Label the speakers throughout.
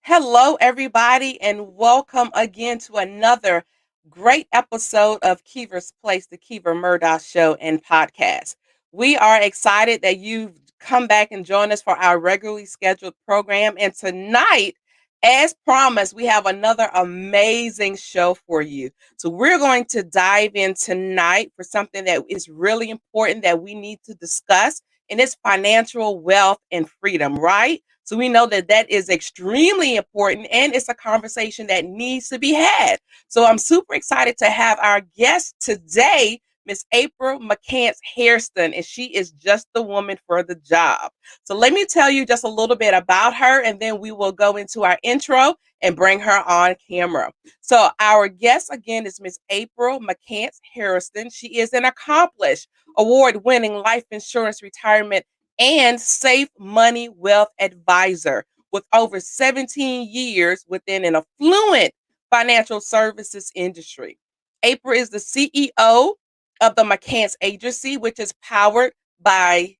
Speaker 1: Hello, everybody, and welcome again to another great episode of Kiva's Place, the Kiva Murdoch Show and podcast. We are excited that you've come back and joined us for our regularly scheduled program. And tonight, as promised, we have another amazing show for you. So, we're going to dive in tonight for something that is really important that we need to discuss, and it's financial wealth and freedom, right? So we know that that is extremely important and it's a conversation that needs to be had. So I'm super excited to have our guest today, Miss April McCants-Hairston, and she is just the woman for the job. So let me tell you just a little bit about her, and then we will go into our intro and bring her on camera. So our guest again is Miss April McCants-Hairston. She is an accomplished, award-winning life insurance retirement and safe money wealth advisor with over 17 years within an affluent financial services industry. April is the CEO of the McCants Agency, which is powered by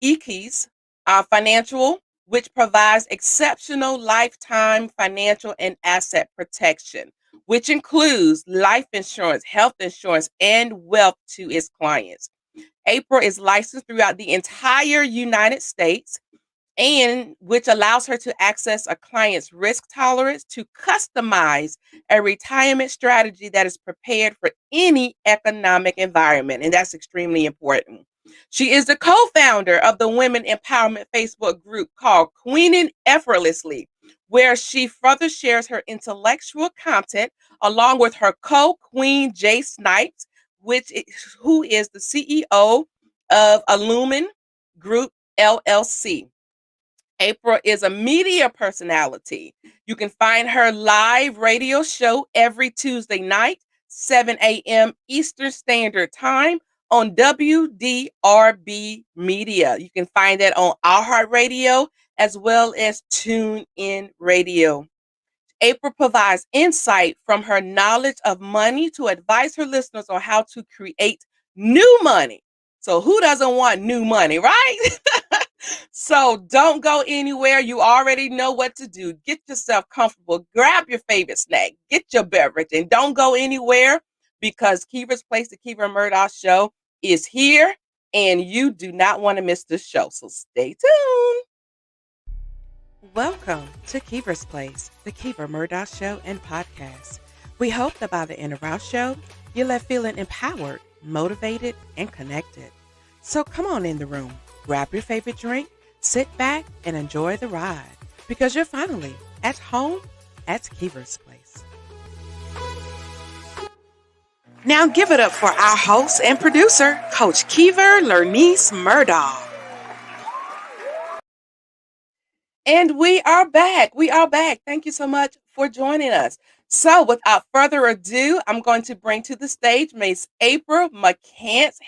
Speaker 1: Equis Financial, which provides exceptional lifetime financial and asset protection, which includes life insurance, health insurance, and wealth to its clients. April is licensed throughout the entire United States, and which allows her to access a client's risk tolerance to customize a retirement strategy that is prepared for any economic environment. And that's extremely important. She is the co-founder of the Women Empowerment Facebook group called Queening Effortlessly, where she further shares her intellectual content along with her co-queen Jay Snipes, who is the CEO of Illumin Group LLC. April is a media personality. You can find her live radio show every Tuesday night, 7 a.m. Eastern Standard Time on WDRB Media. You can find that on iHeartRadio as well as TuneIn Radio. April provides insight from her knowledge of money to advise her listeners on how to create new money. So who doesn't want new money, right? So don't go anywhere. You already know what to do. Get yourself comfortable. Grab your favorite snack. Get your beverage and don't go anywhere because Kiva's Place, the Kiva Murdoch Show is here and you do not want to miss this show. So stay tuned. Welcome to Kiva's Place, the Kiva Murdoch Show and podcast. We hope that by the end of our show, you're left feeling empowered, motivated, and connected. So come on in the room, grab your favorite drink, sit back, and enjoy the ride because you're finally at home at Kiva's Place. Now give it up for our host and producer, Coach Kiva Lernice Murdoch. And we are back. We are back. Thank you so much for joining us. So without further ado, I'm going to bring to the stage Miss April McCants.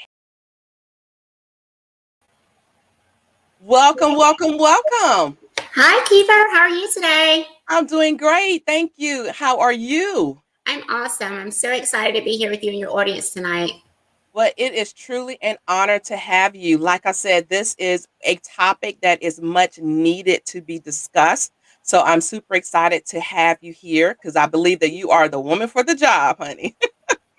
Speaker 1: Welcome, welcome, welcome.
Speaker 2: Hi, Kiefer. How are you today?
Speaker 1: I'm doing great. Thank you. How are you?
Speaker 2: I'm awesome. I'm so excited to be here with you and your audience tonight.
Speaker 1: Well, it is truly an honor to have you. Like I said, this is a topic that is much needed to be discussed. So I'm super excited to have you here because I believe that you are the woman for the job, honey.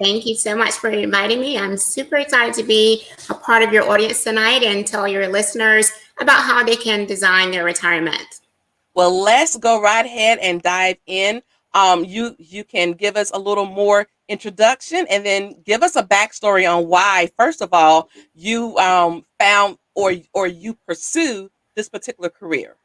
Speaker 2: Thank you so much for inviting me. I'm super excited to be a part of your audience tonight and tell your listeners about how they can design their retirement.
Speaker 1: Well, let's go right ahead and dive in. You can give us a little more introduction and then give us a backstory on why, first of all, you found or you pursue this particular career.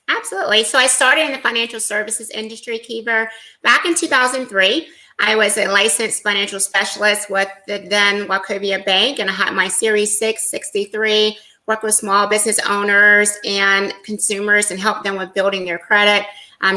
Speaker 2: Absolutely. So I started in the financial services industry, Kiefer, back in 2003. I was a licensed financial specialist with the then Wachovia Bank, and I had my Series 663, work with small business owners and consumers and help them with building their credit,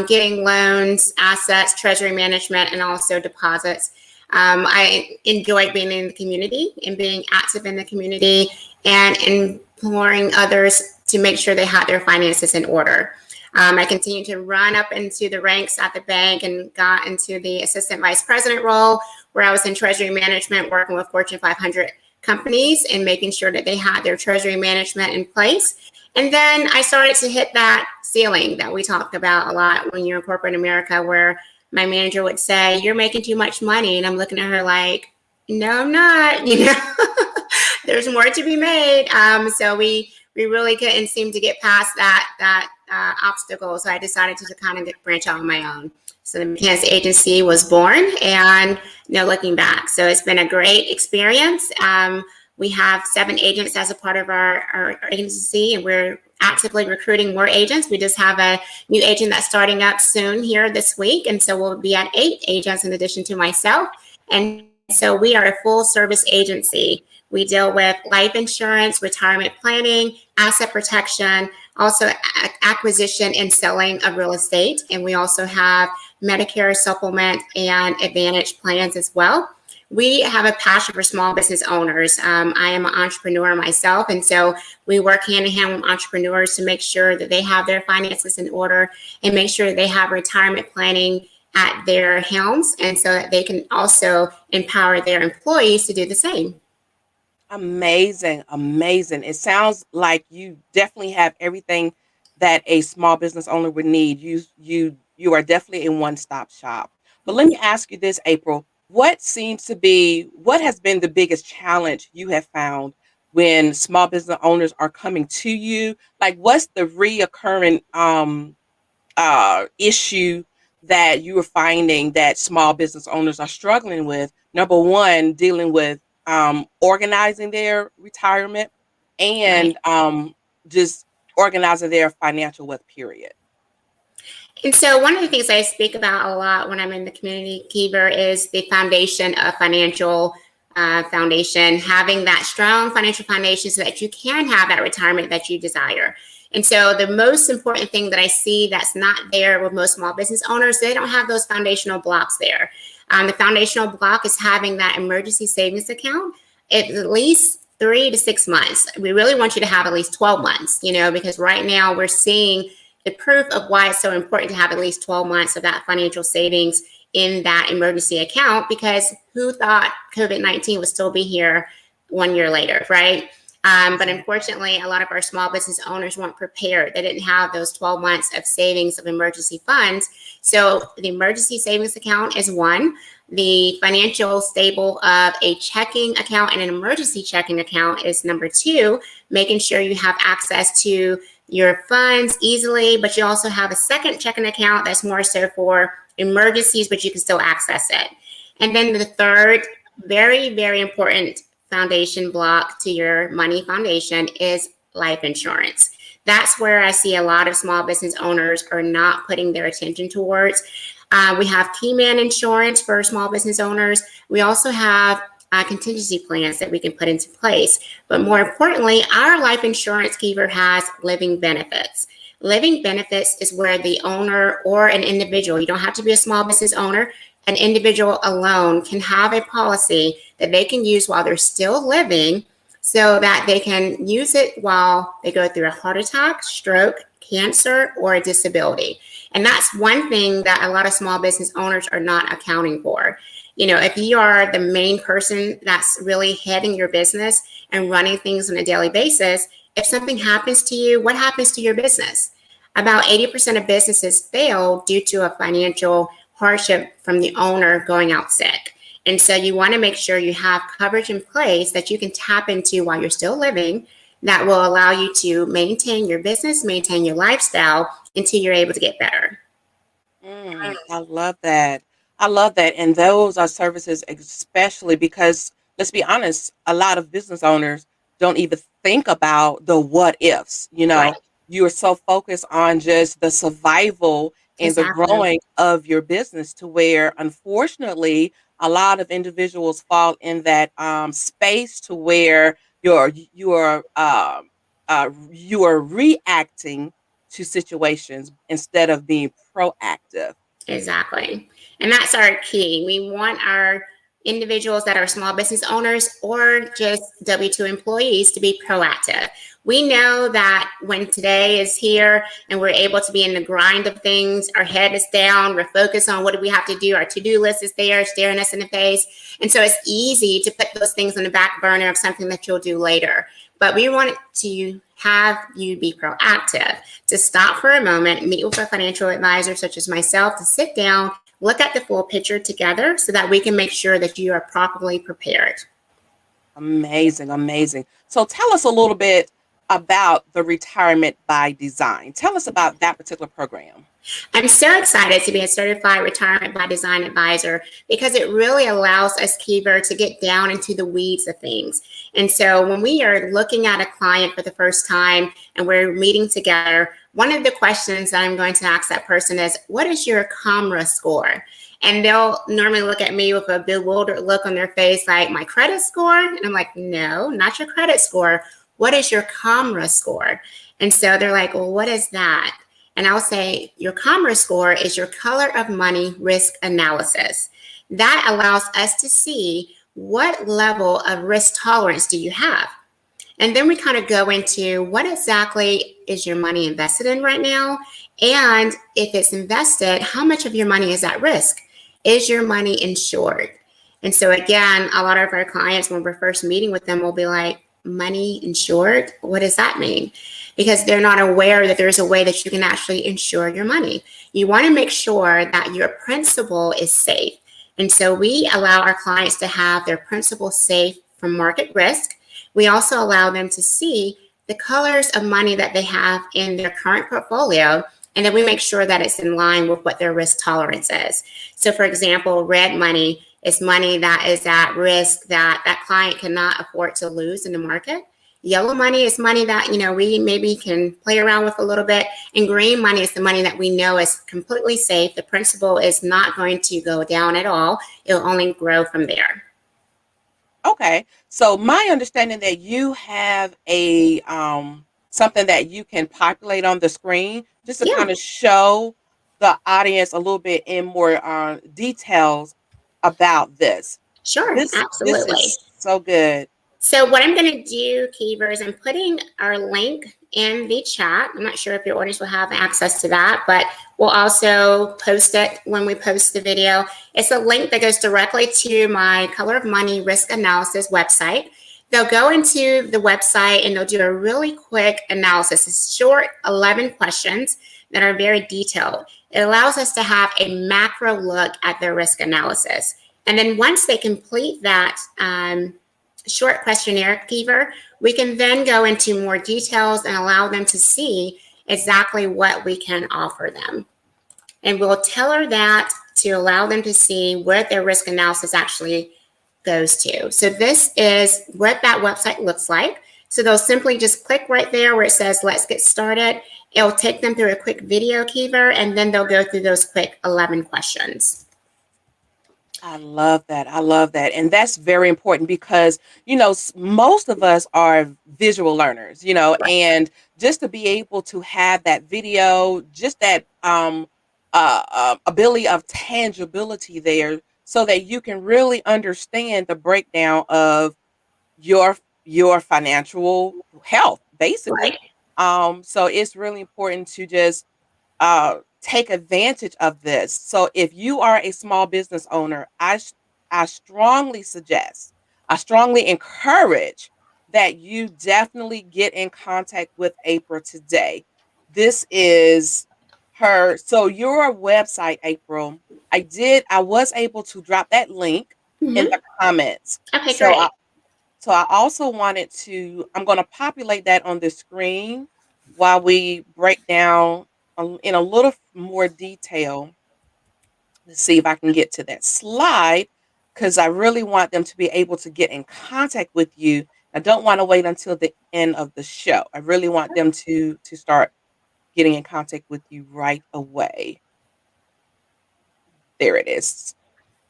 Speaker 2: getting loans, assets, treasury management, and also deposits. I enjoyed being in the community and being active in the community and imploring others to make sure they had their finances in order. I continued to run up into the ranks at the bank and got into the assistant vice president role where I was in treasury management, working with Fortune 500 companies and making sure that they had their treasury management in place. And then I started to hit that ceiling that we talk about a lot when you're in corporate America, where my manager would say, "You're making too much money," and I'm looking at her like, "No, I'm not." There's more to be made. So we really couldn't seem to get past that obstacle. So I decided to kind of branch out on my own. So the McCants Agency was born, and no looking back. So it's been a great experience. We have 7 agents as a part of our agency, and we're actively recruiting more agents. We just have a new agent that's starting up soon here this week. And so we'll be at 8 agents in addition to myself. And so we are a full service agency. We deal with life insurance, retirement planning, asset protection, also acquisition and selling of real estate. And we also have Medicare supplement and Advantage plans as well. We have a passion for small business owners. I am an entrepreneur myself, and so we work hand in hand with entrepreneurs to make sure that they have their finances in order and make sure that they have retirement planning at their helms, and so that they can also empower their employees to do the same.
Speaker 1: Amazing, amazing. It sounds like you definitely have everything that a small business owner would need. You are definitely a one-stop shop. But let me ask you this, April. What has been the biggest challenge you have found when small business owners are coming to you? Like what's the reoccurring issue that you are finding that small business owners are struggling with? Number one, dealing with organizing their retirement
Speaker 2: Right.
Speaker 1: and just organizing their financial wealth, period.
Speaker 2: And so one of the things I speak about a lot when I'm in the community, Kiva, is the foundation of financial foundation, having that strong financial foundation so that you can have that retirement that you desire. And so the most important thing that I see that's not there with most small business owners, they don't have those foundational blocks there. The foundational block is having that emergency savings account at least 3 to 6 months. We really want you to have at least 12 months, because right now we're seeing the proof of why it's so important to have at least 12 months of that financial savings in that emergency account, because who thought COVID-19 would still be here 1 year later, right? But unfortunately, a lot of our small business owners weren't prepared. They didn't have those 12 months of savings of emergency funds. So the emergency savings account is one. The financial stable of a checking account and an emergency checking account is number 2, making sure you have access to your funds easily, but you also have a second checking account that's more so for emergencies, but you can still access it. And then the third, very, very important foundation block to your money foundation is life insurance. That's where I see a lot of small business owners are not putting their attention towards. We have key man insurance for small business owners. We also have contingency plans that we can put into place. But more importantly, our life insurance keeper has living benefits. Living benefits is where the owner or an individual, you don't have to be a small business owner, an individual alone can have a policy that they can use while they're still living so that they can use it while they go through a heart attack, stroke, cancer, or a disability. And that's one thing that a lot of small business owners are not accounting for. If you are the main person that's really heading your business and running things on a daily basis, if something happens to you, what happens to your business? About 80% of businesses fail due to a financial hardship from the owner going out sick. And so you want to make sure you have coverage in place that you can tap into while you're still living that will allow you to maintain your business, maintain your lifestyle until you're able to get better.
Speaker 1: I love that. I love that. And those are services, especially because, let's be honest, a lot of business owners don't even think about the what ifs.
Speaker 2: Right.
Speaker 1: You are so focused on just the survival and the
Speaker 2: Exactly.
Speaker 1: growing of your business to where, unfortunately, a lot of individuals fall in that space to where you are reacting to situations instead of being proactive.
Speaker 2: Exactly. And that's our key. We want our individuals that are small business owners or just W-2 employees to be proactive. We know that when today is here and we're able to be in the grind of things, our head is down, we're focused on what do we have to do, our to-do list is there staring us in the face. And so it's easy to put those things on the back burner of something that you'll do later. But we want to have you be proactive, to stop for a moment, meet with a financial advisor such as myself, to sit down, look at the full picture together so that we can make sure that you are properly prepared.
Speaker 1: Amazing, amazing. So tell us a little bit about the Retirement by Design. Tell us about that particular program.
Speaker 2: I'm so excited to be a certified retirement by design advisor because it really allows us, Kiever, to get down into the weeds of things. And so when we are looking at a client for the first time and we're meeting together, one of the questions that I'm going to ask that person is, what is your COMRA score? And they'll normally look at me with a bewildered look on their face, like, my credit score? And I'm like, no, not your credit score. What is your COMRA score? And so they're like, well, what is that? And I'll say, your COMRA score is your color of money risk analysis. That allows us to see what level of risk tolerance do you have. And then we kind of go into what exactly is your money invested in right now? And if it's invested, how much of your money is at risk? Is your money insured? And so again, a lot of our clients, when we're first meeting with them, will be like, money insured? What does that mean? Because they're not aware that there's a way that you can actually insure your money. You want to make sure that your principal is safe. And so we allow our clients to have their principal safe from market risk. We also allow them to see the colors of money that they have in their current portfolio, and then we make sure that it's in line with what their risk tolerance is. So for example, red money is money that is at risk that that client cannot afford to lose in the market. Yellow money is money that, we maybe can play around with a little bit. And green money is the money that we know is completely safe. The principal is not going to go down at all. It'll only grow from there.
Speaker 1: Okay. So my understanding that you have a something that you can populate on the screen just to
Speaker 2: Yeah,
Speaker 1: kind of show the audience a little bit in more details about this.
Speaker 2: sure,
Speaker 1: This
Speaker 2: absolutely.
Speaker 1: is so good.
Speaker 2: So what I'm going to do, Kiever, is I'm putting our link in the chat. I'm not sure if your audience will have access to that, but we'll also post it when we post the video. It's a link that goes directly to my Color of Money Risk Analysis website. They'll go into the website and they'll do a really quick analysis. It's short, 11 questions that are very detailed. It allows us to have a macro look at their risk analysis. And then once they complete that short questionnaire, Kiever, we can then go into more details and allow them to see exactly what we can offer them. And we'll tailor that to allow them to see what their risk analysis actually goes to. So this is what that website looks like. So they'll simply just click right there where it says, let's get started. It'll take them through a quick video, Kiever, and then they'll go through those quick 11 questions.
Speaker 1: I love that. I love that. And that's very important because, most of us are visual learners,
Speaker 2: Right.
Speaker 1: and just to be able to have that video, just that ability of tangibility there so that you can really understand the breakdown of your your financial health, basically.
Speaker 2: Right.
Speaker 1: So it's really important to just take advantage of this. So if you are a small business owner, I strongly suggest, I strongly encourage that you definitely get in contact with April today. This is her. So your website, April, I was able to drop that link in
Speaker 2: Mm-hmm.
Speaker 1: the comments.
Speaker 2: Okay,
Speaker 1: So I,
Speaker 2: great.
Speaker 1: so I also wanted to, I'm going to populate that on the screen while we break down in a little more detail to see if I can get to that slide because I really want them to be able to get in contact with you. I don't want to wait until the end of the show. I really want them to start getting in contact with you right away. There it is.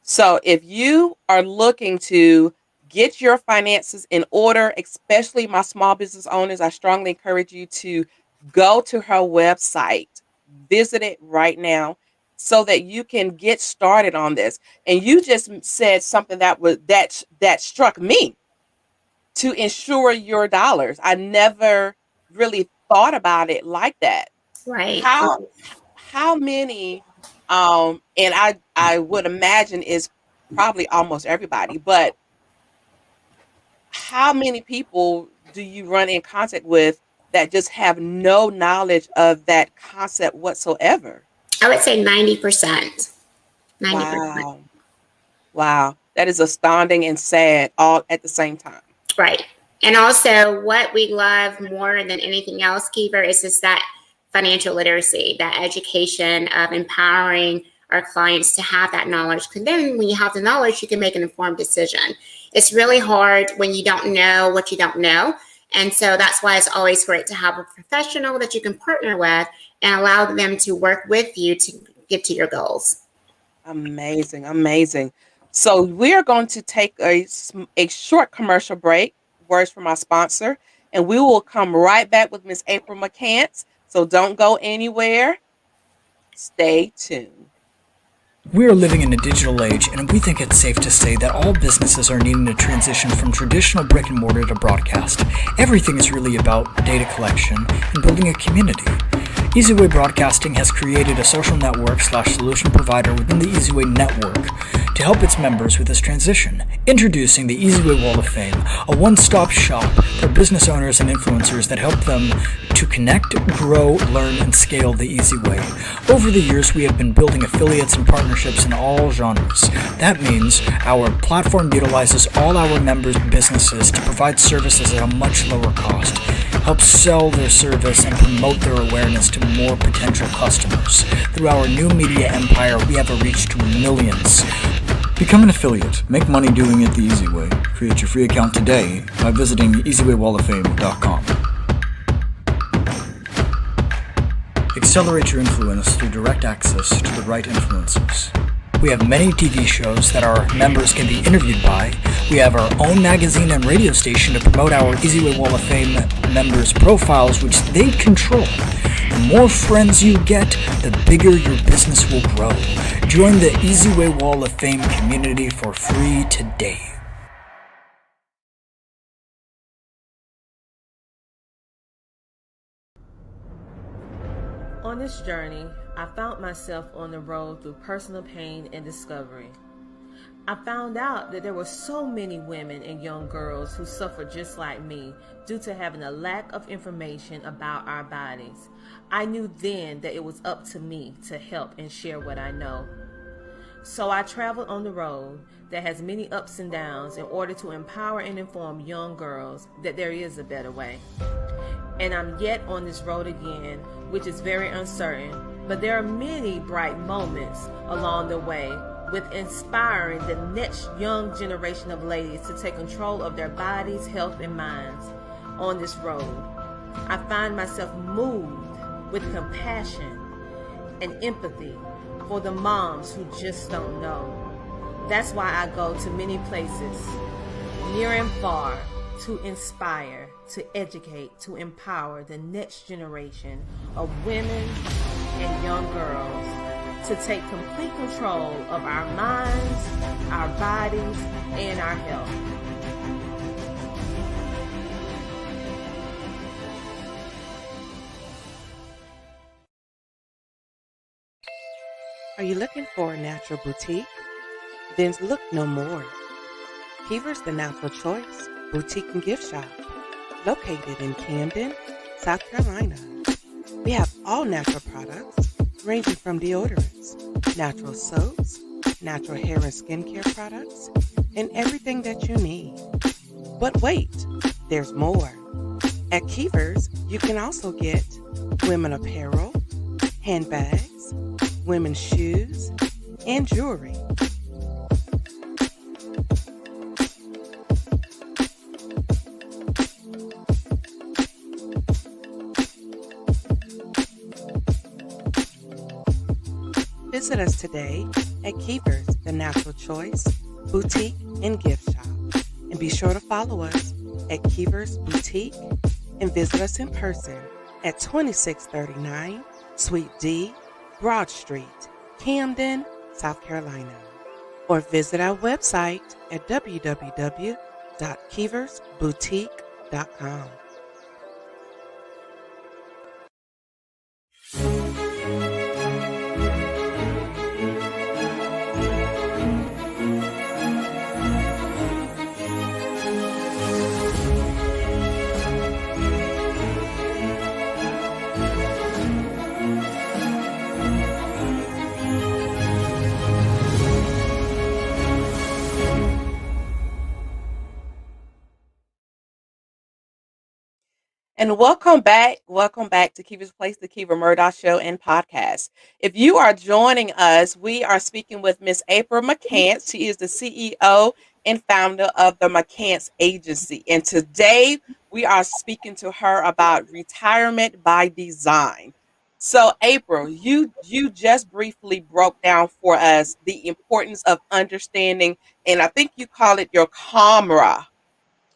Speaker 1: So if you are looking to get your finances in order, especially my small business owners, I strongly encourage you to go to her website, visit it right now so that you can get started on this. And you just said something that struck me, to insure your dollars. I never really thought about it like that.
Speaker 2: Right.
Speaker 1: How many and I would imagine is probably almost everybody, but how many people do you run in contact with that just have no knowledge of that concept whatsoever.
Speaker 2: I would say 90%. 90%.
Speaker 1: Wow. Wow. That is astounding and sad all at the same time.
Speaker 2: Right. And also, what we love more than anything else, Kiefer, is just that financial literacy, that education of empowering our clients to have that knowledge. Because then when you have the knowledge, you can make an informed decision. It's really hard when you don't know what you don't know. And so that's why it's always great to have a professional that you can partner with and allow them to work with you to get to your goals.
Speaker 1: Amazing. Amazing. So we're going to take a short commercial break, words from our sponsor, and we will come right back with Miss April McCants. So don't go anywhere. Stay tuned.
Speaker 3: We are living in a digital age, and we think it's safe to say that all businesses are needing to transition from traditional brick and mortar to broadcast. Everything is really about data collection and building a community. EasyWay Broadcasting has created a social network/solution provider within the EasyWay network to help its members with this transition. Introducing the EasyWay Wall of Fame, a one-stop shop for business owners and influencers that help them to connect, grow, learn, and scale the easy way. Over the years, we have been building affiliates and partnerships in all genres. That means our platform utilizes all our members' businesses to provide services at a much lower cost, help sell their service and promote their awareness to more potential customers. Through our new media empire, we have a reach to millions. Become an affiliate. Make money doing it the easy way. Create your free account today by visiting easywaywalloffame.com. Accelerate your influence through direct access to the right influencers. We have many TV shows that our members can be interviewed by. We have our own magazine and radio station to promote our EasyWay Wall of Fame members' profiles, which they control. The more friends you get, the bigger your business will grow. Join the EasyWay Wall of Fame community for free today.
Speaker 4: On this journey, I found myself on the road through personal pain and discovery. I found out that there were so many women and young girls who suffered just like me due to having a lack of information about our bodies. I knew then that it was up to me to help and share what I know. So I traveled on the road that has many ups and downs in order to empower and inform young girls that there is a better way. And I'm yet on this road again, which is very uncertain, but there are many bright moments along the way with inspiring the next young generation of ladies to take control of their bodies, health, and minds on this road. I find myself moved with compassion and empathy for the moms who just don't know. That's why I go to many places, near and far, to inspire, to educate, to empower the next generation of women and young girls to take complete control of our minds, our bodies, and our health.
Speaker 1: Are you looking for a natural boutique? Then look no more. Keever's The Natural Choice Boutique and Gift Shop, located in Camden, South Carolina. We have all natural products ranging from deodorants, natural soaps, natural hair and skincare products, and everything that you need. But wait, there's more. At Keever's, you can also get women apparel, handbags, women's shoes, and jewelry. Visit us today at Keever's The Natural Choice Boutique and Gift Shop. And be sure to follow us at Keever's Boutique and visit us in person at 2639 Suite D, Broad Street, Camden, South Carolina. Or visit our website at www.keeversboutique.com. And welcome back. Welcome back to Kiva's Place, the Kiva Murdoch Show and Podcast. If you are joining us, we are speaking with Miss April McCants. She is the CEO and founder of the McCants Agency. And today we are speaking to her about retirement by design. So, April, you just briefly broke down for us the importance of understanding, and I think you call it your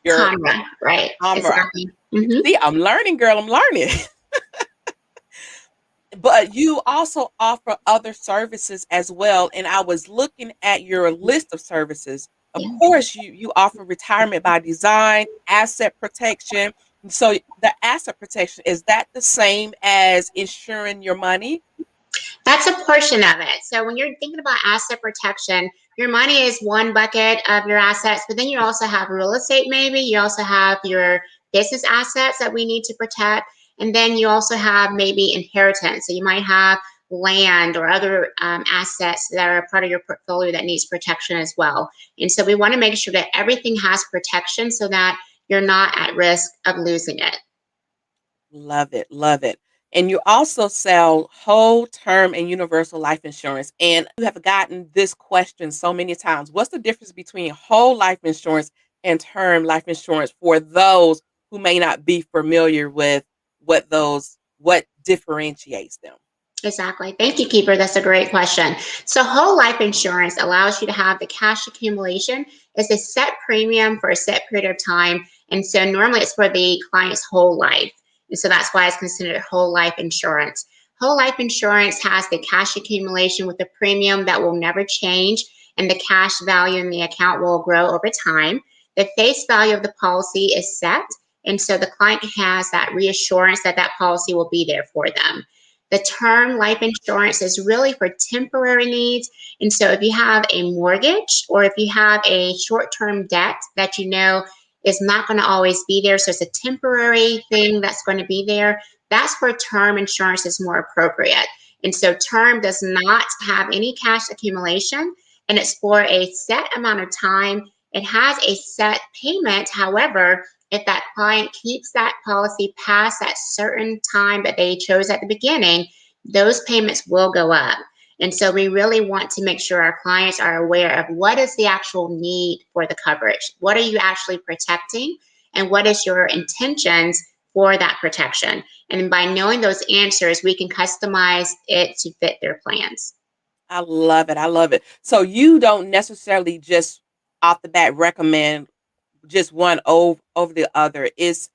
Speaker 1: your
Speaker 2: Conra, right?
Speaker 1: camera.
Speaker 2: Exactly. Hmm.
Speaker 1: See, I'm learning, girl. I'm learning. But you also offer other services as well. And I was looking at your list of services. Of
Speaker 2: Yeah.
Speaker 1: course, you offer retirement by design, asset protection. So the asset protection, is that the same as insuring your money?
Speaker 2: That's a portion of it. So when you're thinking about asset protection, your money is one bucket of your assets, but then you also have real estate, maybe. You also have your business assets that we need to protect. And then you also have maybe inheritance. So you might have land or other assets that are part of your portfolio that needs protection as well. And so we want to make sure that everything has protection so that you're not at risk of losing it.
Speaker 1: Love it. Love it. And you also sell whole term and universal life insurance. And you have gotten this question so many times. What's the difference between whole life insurance and term life insurance for those who may not be familiar with what differentiates them?
Speaker 2: Exactly. Thank you, Keeper. That's a great question. So, whole life insurance allows you to have the cash accumulation. It's a set premium for a set period of time. And so, normally it's for the client's whole life. And so, that's why it's considered whole life insurance. Whole life insurance has the cash accumulation with a premium that will never change, and the cash value in the account will grow over time. The face value of the policy is set. And so, the client has that reassurance that that policy will be there for them. The term life insurance is really for temporary needs. And so if you have a mortgage or if you have a short term debt that you know is not going to always be there, so it's a temporary thing that's going to be there, that's where term insurance is more appropriate. And so term does not have any cash accumulation and it's for a set amount of time. It has a set payment. However, if that client keeps that policy past that certain time that they chose at the beginning, those payments will go up. And so we really want to make sure our clients are aware of what is the actual need for the coverage. What are you actually protecting? And what is your intentions for that protection? And by knowing those answers, we can customize it to fit their plans.
Speaker 1: I love it. I love it. So you don't necessarily just off the bat recommend just one over the other. It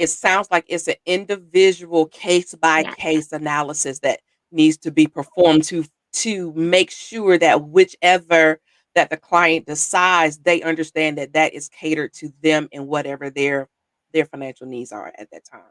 Speaker 1: sounds like it's an individual case by
Speaker 2: Yeah.
Speaker 1: case analysis that needs to be performed to make sure that whichever that the client decides, they understand that that is catered to them and whatever their financial needs are at that time.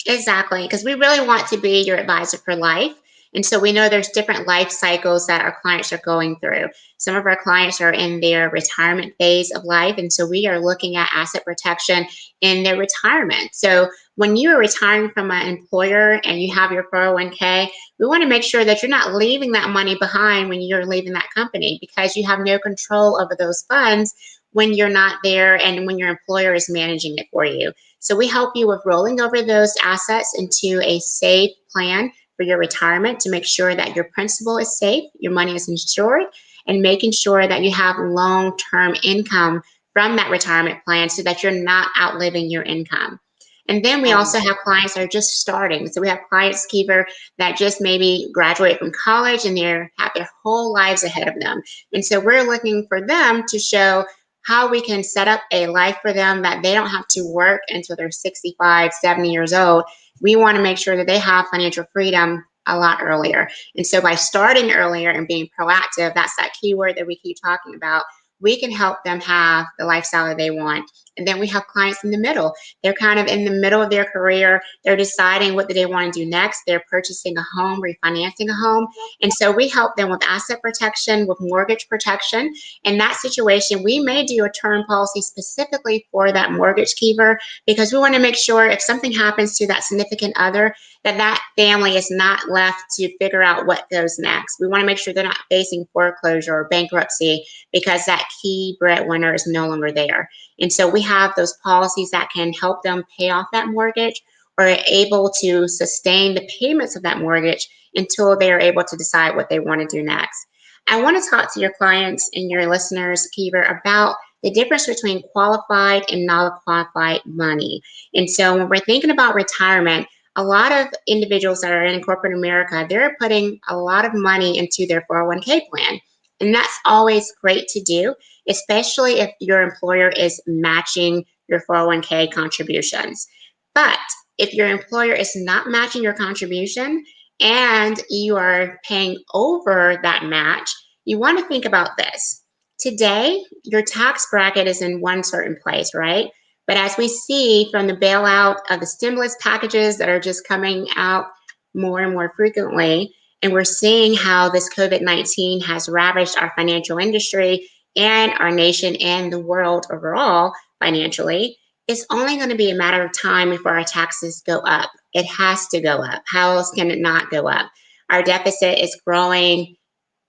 Speaker 2: Exactly, because we really want to be your advisor for life. And so we know there's different life cycles that our clients are going through. Some of our clients are in their retirement phase of life. And so we are looking at asset protection in their retirement. So when you are retiring from an employer and you have your 401k, we want to make sure that you're not leaving that money behind when you're leaving that company because you have no control over those funds when you're not there and when your employer is managing it for you. So we help you with rolling over those assets into a safe plan for your retirement to make sure that your principal is safe, your money is insured, and making sure that you have long-term income from that retirement plan so that you're not outliving your income. And then we also have clients that are just starting. So we have clients, Keeper, that just maybe graduate from college and they have their whole lives ahead of them. And so we're looking for them to show how we can set up a life for them that they don't have to work until they're 65, 70 years old. We want to make sure that they have financial freedom a lot earlier. And so by starting earlier and being proactive, that's that key word that we keep talking about. We can help them have the lifestyle that they want. And then we have clients in the middle. They're kind of in the middle of their career. They're deciding what do they want to do next. They're purchasing a home, refinancing a home. And so we help them with asset protection, with mortgage protection. In that situation, we may do a term policy specifically for that mortgage keeper because we want to make sure if something happens to that significant other, that that family is not left to figure out what goes next. We want to make sure they're not facing foreclosure or bankruptcy because that key breadwinner is no longer there. And so we have those policies that can help them pay off that mortgage or able to sustain the payments of that mortgage until they are able to decide what they want to do next. I want to talk to your clients and your listeners, Kiever, about the difference between qualified and non-qualified money. And so when we're thinking about retirement, a lot of individuals that are in corporate America, they're putting a lot of money into their 401k plan. And that's always great to do, especially if your employer is matching your 401k contributions. But if your employer is not matching your contribution and you are paying over that match, you want to think about this. Today, your tax bracket is in one certain place, right? But as we see from the bailout of the stimulus packages that are just coming out more and more frequently, and we're seeing how this COVID-19 has ravaged our financial industry and our nation and the world overall financially, it's only going to be a matter of time before our taxes go up. It has to go up. How else can it not go up? Our deficit is growing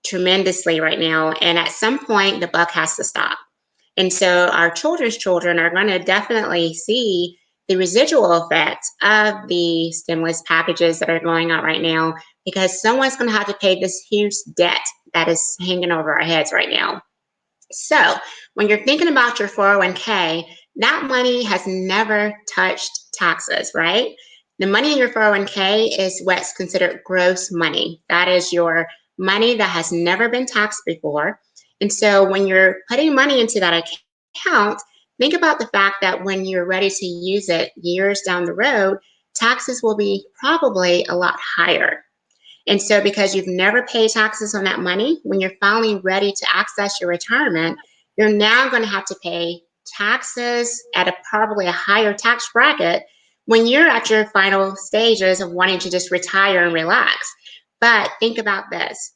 Speaker 2: tremendously right now, and at some point, the buck has to stop. And so our children's children are going to definitely see the residual effects of the stimulus packages that are going out right now, because someone's going to have to pay this huge debt that is hanging over our heads right now. So when you're thinking about your 401k, that money has never touched taxes, right? The money in your 401k is what's considered gross money. That is your money that has never been taxed before. And so when you're putting money into that account, think about the fact that when you're ready to use it years down the road, taxes will be probably a lot higher. And so because you've never paid taxes on that money, when you're finally ready to access your retirement, you're now going to have to pay taxes at probably a higher tax bracket when you're at your final stages of wanting to just retire and relax. But think about this.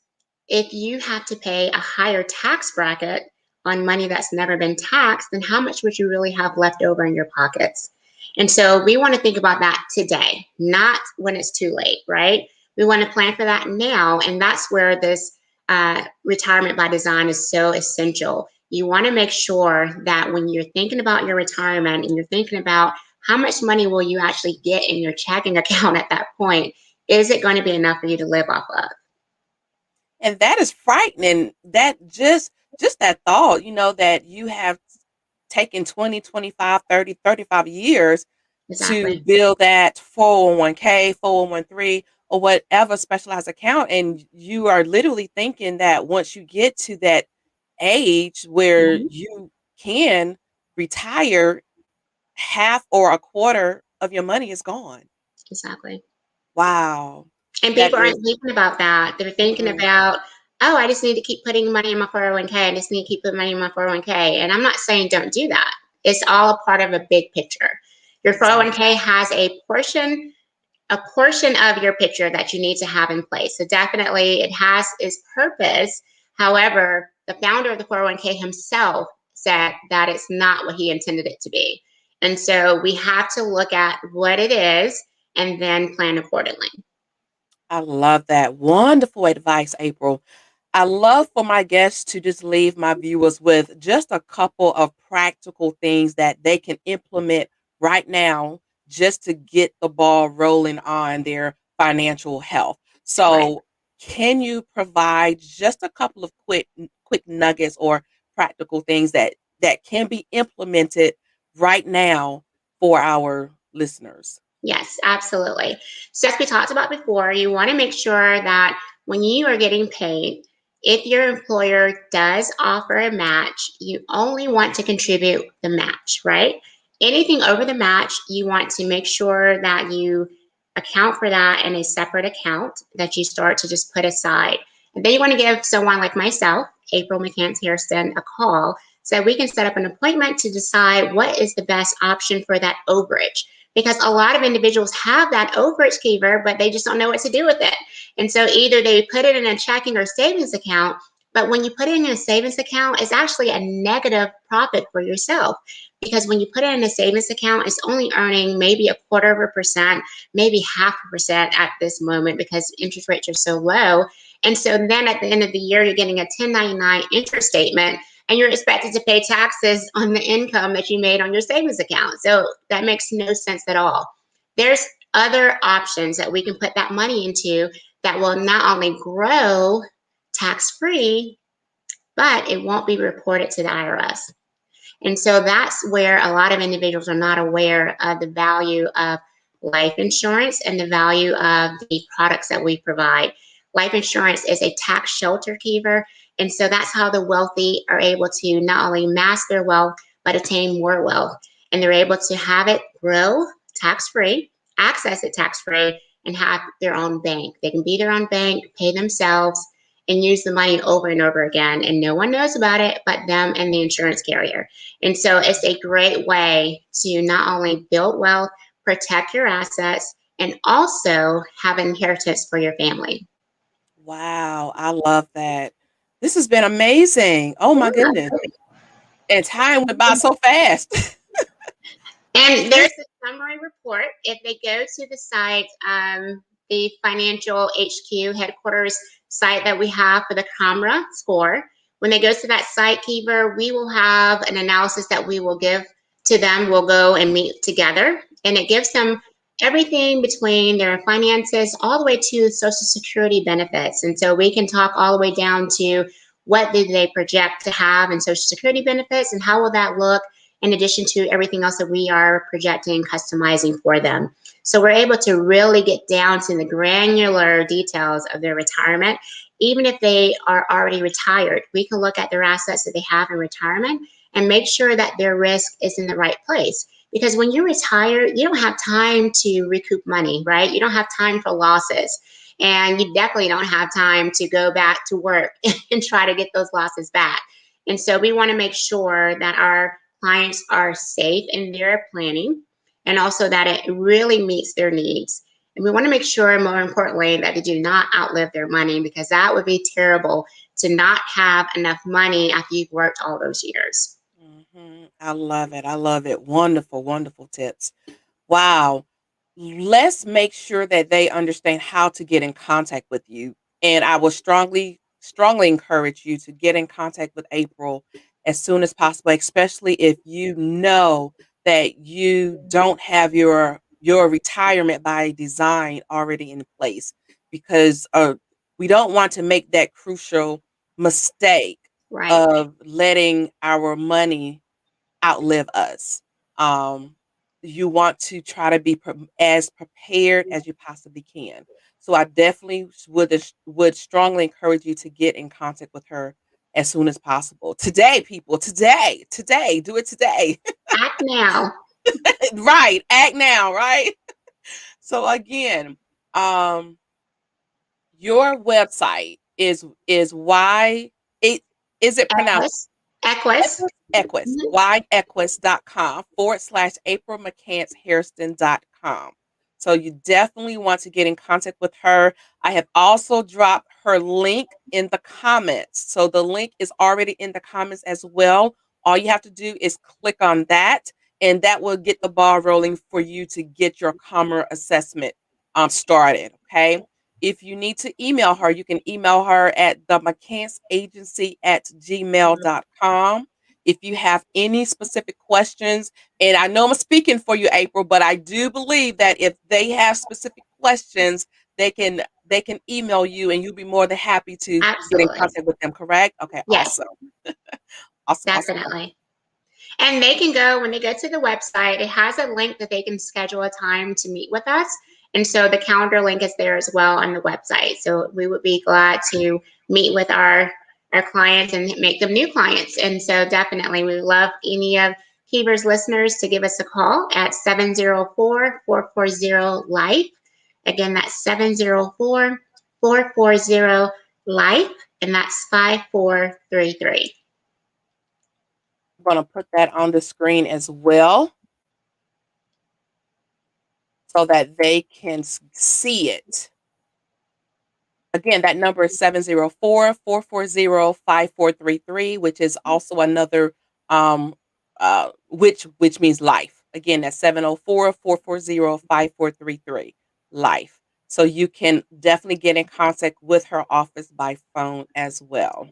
Speaker 2: If you have to pay a higher tax bracket on money that's never been taxed, then how much would you really have left over in your pockets? And so we want to think about that today, not when it's too late, right? We want to plan for that now. And that's where this retirement by design is so essential. You want to make sure that when you're thinking about your retirement and you're thinking about how much money will you actually get in your checking account at that point, is it going to be enough for you to live off of?
Speaker 1: And that is frightening. That just that thought, that you have taken 20, 25, 30, 35 years to
Speaker 2: Exactly.
Speaker 1: build that 401k, 401(k), or whatever specialized account. And you are literally thinking that once you get to that age where
Speaker 2: Mhm.
Speaker 1: you can retire, half or a quarter of your money is gone.
Speaker 2: Exactly.
Speaker 1: Wow.
Speaker 2: And
Speaker 1: That
Speaker 2: people
Speaker 1: is,
Speaker 2: aren't thinking about that. They're thinking
Speaker 1: mm-mm,
Speaker 2: about, oh, I just need to keep putting money in my 401k. I just need to keep putting money in my 401k. And I'm not saying don't do that. It's all a part of a big picture. Your
Speaker 1: exactly.
Speaker 2: 401k has a portion of your picture that you need to have in place. So definitely it has its purpose. However, the founder of the 401k himself said that it's not what he intended it to be. And so we have to look at what it is and then plan accordingly.
Speaker 1: I love that. Wonderful advice, April. I love for my guests to just leave my viewers with just a couple of practical things that they can implement right now just to get the ball rolling on their financial health.
Speaker 2: Right.
Speaker 1: So, can you provide just a couple of quick nuggets or practical things that can be implemented right now for our listeners?
Speaker 2: Yes, absolutely. So, as we talked about before, you want to make sure that when you are getting paid, if your employer does offer a match, you only want to contribute the match, right? Anything over the match, you want to make sure that you account for that in a separate account that you start to just put aside. And then you want to give someone like myself, April McCants-Hairston, a call so we can set up an appointment to decide what is the best option for that overage, because a lot of individuals have that overage, Kiever, but they just don't know what to do with it. And so either they put it in a checking or savings account, but when you put it in a savings account, it's actually a negative profit for yourself, because when you put it in a savings account, it's only earning maybe 0.25%, maybe 0.5% at this moment because interest rates are so low. And so then at the end of the year, you're getting a 1099 interest statement and you're expected to pay taxes on the income that you made on your savings account. So that makes no sense at all. There's other options that we can put that money into that will not only grow tax-free, but it won't be reported to the IRS. And so that's where a lot of individuals are not aware of the value of life insurance and the value of the products that we provide. Life insurance is a tax shelter, Kiever. And so that's how the wealthy are able to not only mass their wealth, but attain more wealth. And they're able to have it grow tax-free, access it tax-free, and have their own bank. They can be their own bank, pay themselves, and use the money over and over again. And no one knows about it but them and the insurance carrier. And so it's a great way to not only build wealth, protect your assets, and also have an inheritance for your family.
Speaker 1: Wow, I love that. This has been amazing. Oh my goodness. And time went by so fast.
Speaker 2: And there's a summary report. If they go to the site, the Financial HQ headquarters site that we have for the CAMRA score, when they go to that site, Kiever, we will have an analysis that we will give to them. We'll go and meet together, and it gives them everything between their finances all the way to Social Security benefits. And so we can talk all the way down to what did they project to have in Social Security benefits and how will that look in addition to everything else that we are projecting and customizing for them. So we're able to really get down to the granular details of their retirement. Even if they are already retired, we can look at their assets that they have in retirement and make sure that their risk is in the right place. Because when you retire, you don't have time to recoup money, right? You don't have time for losses. And you definitely don't have time to go back to work and try to get those losses back. And so we want to make sure that our clients are safe in their planning and also that it really meets their needs. And we want to make sure, more importantly, that they do not outlive their money, because that would be terrible to not have enough money after you've worked all those years.
Speaker 1: I love it. I love it. Wonderful, wonderful tips. Wow. Let's make sure that they understand how to get in contact with you. And I will strongly encourage you to get in contact with April as soon as possible, especially if you know that you don't have your retirement by design already in place, because we don't want to make that crucial mistake
Speaker 2: Right.
Speaker 1: of letting our money outlive us. Um, you want to try to be as prepared as you possibly can. So I definitely would strongly encourage you to get in contact with her as soon as possible. Today, people, today, do it today.
Speaker 2: Act now.
Speaker 1: Right, act now, right? So again, your website is why it is it pronounced
Speaker 2: Equis.
Speaker 1: Equis, Equis.com/April McCants-Hairston.com. So you definitely want to get in contact with her. I have also dropped her link in the comments. So the link is already in the comments as well. All you have to do is click on that, and that will get the ball rolling for you to get your Commerce assessment started. Okay. If you need to email her, you can email her at the McCants Agency at gmail.com. If you have any specific questions, and I know I'm speaking for you, April, but I do believe that if they have specific questions, they can email you, and you'll be more than happy to get in
Speaker 2: Absolutely.
Speaker 1: contact with them. Correct? Okay,
Speaker 2: Yes,
Speaker 1: awesome, awesome, awesome.
Speaker 2: definitely. And they can go, when they go to the website, it has a link that they can schedule a time to meet with us. And so the calendar link is there as well on the website. So we would be glad to meet with our clients and make them new clients. And so definitely we would love any of Kiever's listeners to give us a call at 704-440-LIFE. Again, that's 704-440-LIFE, and that's 5433.
Speaker 1: I'm going to put that on the screen as well so that they can see it. Again, that number is 704-440-5433, which is also another which means life. Again, that's 704-440-5433, life. So you can definitely get in contact with her office by phone as well.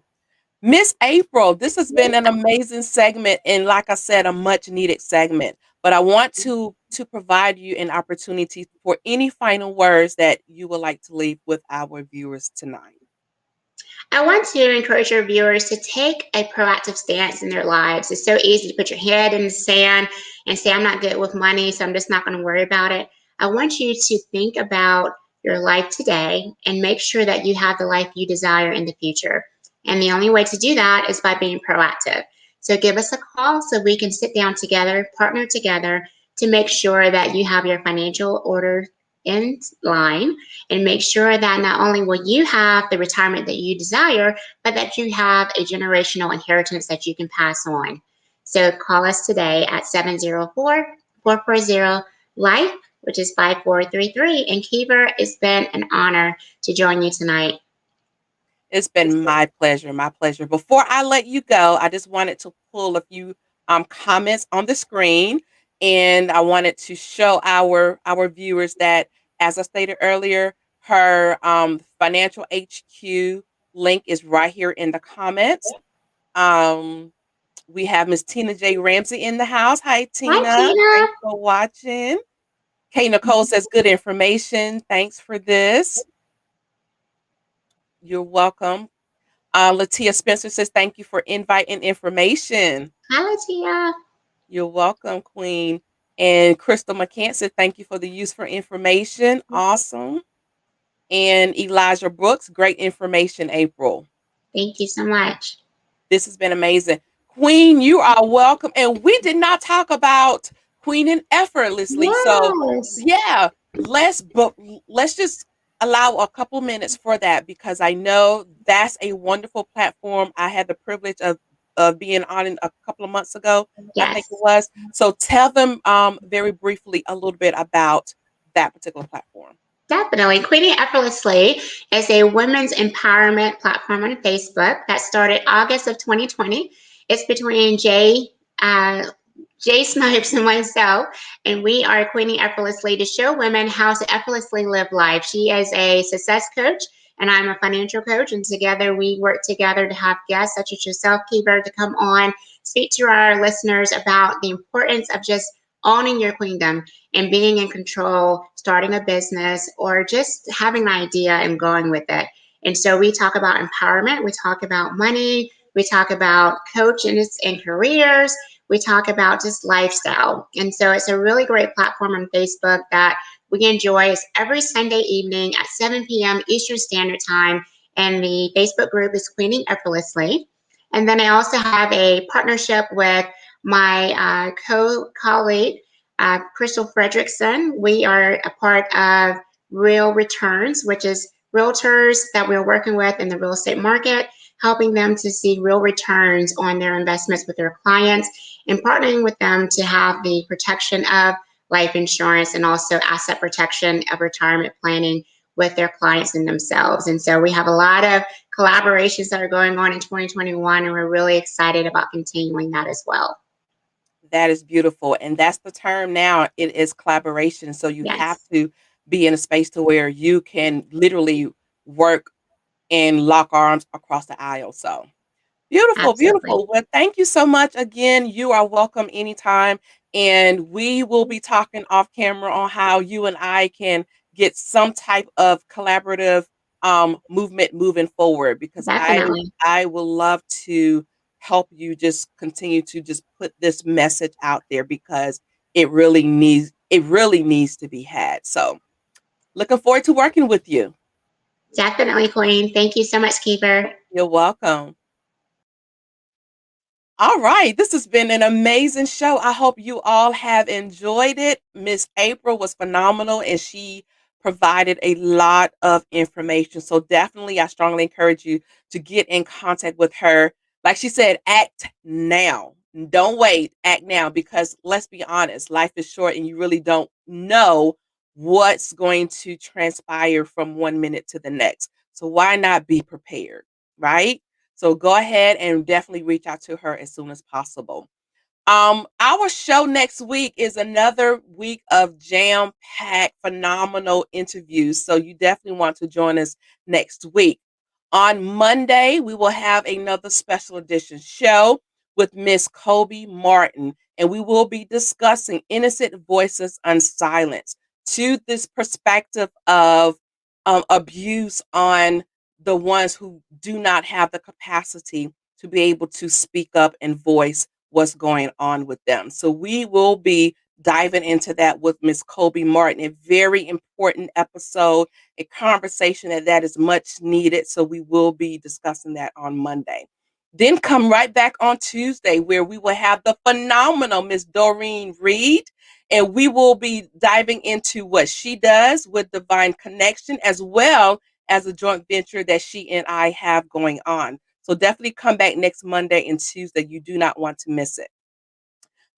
Speaker 1: Miss April, this has been an amazing segment, and like I said, a much needed segment. But I want to provide you an opportunity for any final words that you would like to leave with our viewers tonight.
Speaker 2: I want to encourage your viewers to take a proactive stance in their lives. It's so easy to put your head in the sand and say, I'm not good with money, so I'm just not going to worry about it. I want you to think about your life today and make sure that you have the life you desire in the future. And the only way to do that is by being proactive. So give us a call so we can sit down together, partner together to make sure that you have your financial order in line and make sure that not only will you have the retirement that you desire, but that you have a generational inheritance that you can pass on. So call us today at 704-440-LIFE, which is 5433. And Kiva, it's been an honor to join you tonight.
Speaker 1: It's been my pleasure, my pleasure. Before I let you go, I just wanted to pull a few comments on the screen, and I wanted to show our viewers that, as I stated earlier, her financial HQ link is right here in the comments. We have Miss Tina J. Ramsey in the house. Hi,
Speaker 2: Hi,
Speaker 1: Tina.
Speaker 2: Tina.
Speaker 1: Thanks for watching. Kay Nicole says, good information. Thanks for this. You're welcome. Latia Spencer says, thank you for invite and information.
Speaker 2: Hi, Latia.
Speaker 1: You're welcome, Queen. And Crystal McCants said, thank you for the useful information. Awesome. And Elijah Brooks, great information, April.
Speaker 2: Thank you so much.
Speaker 1: This has been amazing. Queen, you are welcome. And we did not talk about Queen and Effortlessly.
Speaker 2: Yes.
Speaker 1: So, yeah, let's just allow a couple minutes for that, because I know that's a wonderful platform. I had the privilege of being on it a couple of months ago,
Speaker 2: Yes.
Speaker 1: I think it was. So tell them very briefly a little bit about that particular platform.
Speaker 2: Definitely. Queening Effortlessly is a women's empowerment platform on Facebook that started August of 2020. It's between Jay Snipes and myself, and we are Queening Effortlessly to show women how to effortlessly live life. She is a success coach, and I'm a financial coach, and together we work together to have guests such as yourself, Kiva, to come on, speak to our listeners about the importance of just owning your queendom and being in control, starting a business, or just having an idea and going with it. And so we talk about empowerment, we talk about money, we talk about coaches and careers, we talk about just lifestyle. And so it's a really great platform on Facebook that we enjoy. It's every Sunday evening at 7 p.m. Eastern Standard Time. And the Facebook group is Queening Effortlessly. And then I also have a partnership with my colleague, Crystal Fredrickson. We are a part of Real Returns, which is realtors that we're working with in the real estate market, helping them to see real returns on their investments with their clients and partnering with them to have the protection of life insurance and also asset protection of retirement planning with their clients and themselves. And so we have a lot of collaborations that are going on in 2021, and we're really excited about continuing that as well.
Speaker 1: That is beautiful. And that's the term now. It is collaboration. So you have to be in a space to where you can literally work and lock arms across the aisle. So beautiful,
Speaker 2: Absolutely.
Speaker 1: beautiful. Well, thank you so much. Again, you are welcome anytime. And we will be talking off camera on how you and I can get some type of collaborative movement moving forward, because
Speaker 2: Definitely.
Speaker 1: I will love to help you just continue to just put this message out there, because it really needs to be had. So looking forward to working with you.
Speaker 2: Definitely, Queen. Thank you so much, Kiva.
Speaker 1: You're welcome. All right, this has been an amazing show. I hope you all have enjoyed it. Miss April was phenomenal, and she provided a lot of information. So definitely, I strongly encourage you to get in contact with her. Like she said, act now. Don't wait, act now, because let's be honest, life is short and you really don't know what's going to transpire from one minute to the next. So why not be prepared, right? So go ahead and definitely reach out to her as soon as possible. Our show next week is another week of jam-packed, phenomenal interviews. So you definitely want to join us next week. On Monday, we will have another special edition show with Miss Kobe Martin. and we will be discussing innocent voices unsilenced to this perspective of abuse on the ones who do not have the capacity to be able to speak up and voice what's going on with them. So we will be diving into that with Miss Colby Martin, a very important episode, a conversation that is much needed. So we will be discussing that on Monday. Then come right back on Tuesday, where we will have the phenomenal Miss Doreen Reed, and we will be diving into what she does with Divine Connection, as well as a joint venture that she and I have going on. So definitely come back next Monday and Tuesday. You do not want to miss it.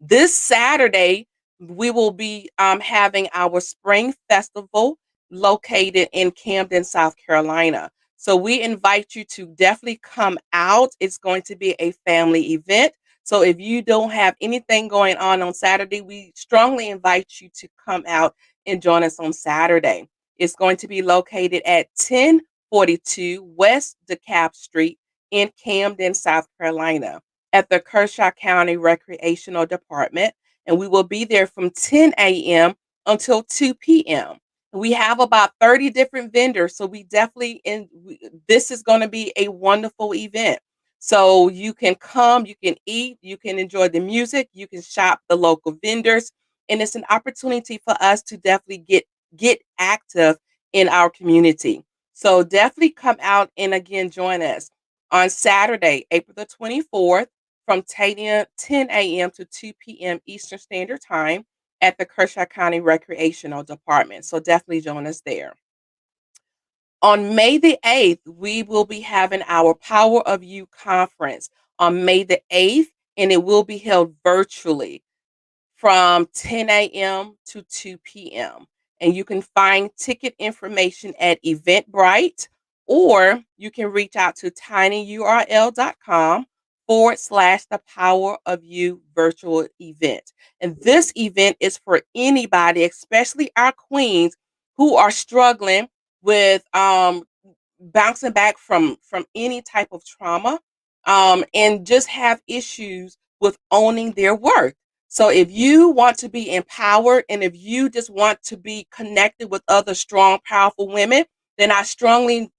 Speaker 1: This Saturday, we will be having our spring festival located in Camden, South Carolina. So we invite you to definitely come out. It's going to be a family event. So if you don't have anything going on Saturday, we strongly invite you to come out and join us on Saturday. It's going to be located at 1042 West DeKalb Street in Camden, South Carolina, at the Kershaw County Recreational Department. And we will be there from 10 a.m. until 2 p.m. We have about 30 different vendors. So this is going to be a wonderful event. So you can come, you can eat, you can enjoy the music, you can shop the local vendors. And it's an opportunity for us to definitely get active in our community. So definitely come out and again, join us on Saturday, April the 24th, from 10 a.m. to 2 p.m. Eastern Standard Time at the Kershaw County Recreational Department. So definitely join us there. On May the 8th, we will be having our Power of You conference on May the 8th, and it will be held virtually from 10 a.m. to 2 p.m. And you can find ticket information at Eventbrite, or you can reach out to tinyurl.com/the Power of You virtual event. And this event is for anybody, especially our queens who are struggling with bouncing back from any type of trauma, and just have issues with owning their worth. So if you want to be empowered, and if you just want to be connected with other strong, powerful women, then I strongly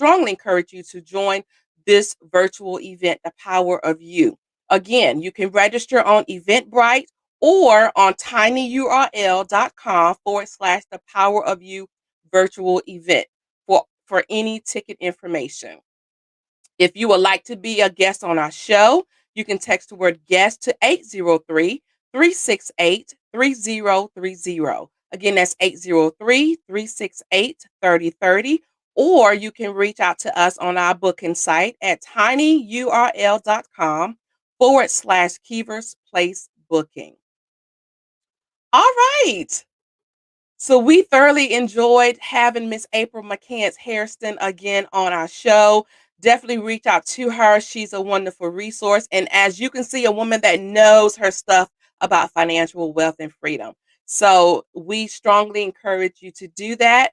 Speaker 1: encourage you to join this virtual event, The Power of You. Again, you can register on Eventbrite or on tinyurl.com/the Power of You virtual event for any ticket information. If you would like to be a guest on our show, you can text the word guest to 803-368-3030. Again, that's 803-368-3030. Or you can reach out to us on our booking site at tinyurl.com/Keevers Place Booking. All right. So we thoroughly enjoyed having Miss April McCants-Hairston again on our show. Definitely reach out to her. She's a wonderful resource. And as you can see, a woman that knows her stuff about financial wealth and freedom. So we strongly encourage you to do that.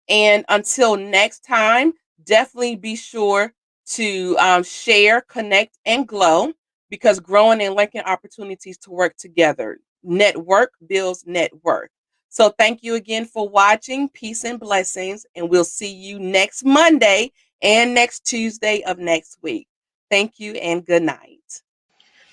Speaker 1: And until next time, definitely be sure to share, connect, and glow, because growing and linking opportunities to work together. Network builds net worth. So thank you again for watching. Peace and blessings. And we'll see you next Monday and next Tuesday of next week. Thank you and good night.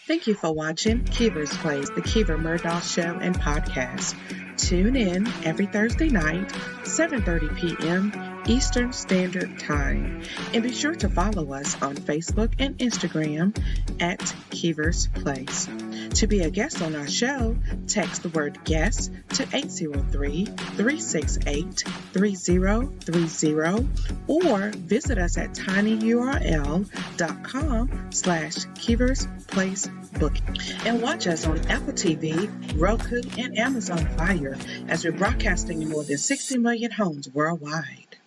Speaker 5: Thank you for watching Keevers Place, the Keever Murdaugh Show and Podcast. Tune in every Thursday night, 7:30 p.m. Eastern Standard Time. And be sure to follow us on Facebook and Instagram at Keevers Place. To be a guest on our show, text the word guest to 803-368-3030 or visit us at tinyurl.com/Keevers Place Booking. And watch us on Apple TV, Roku, and Amazon Fire as we're broadcasting in more than 60 million homes worldwide.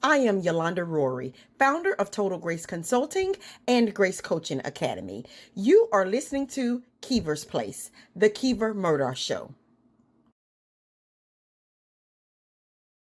Speaker 6: I am Yolanda Rory, founder of Total Grace Consulting and Grace Coaching Academy. You are listening to Keever's Place, the Keever Murdoch Show.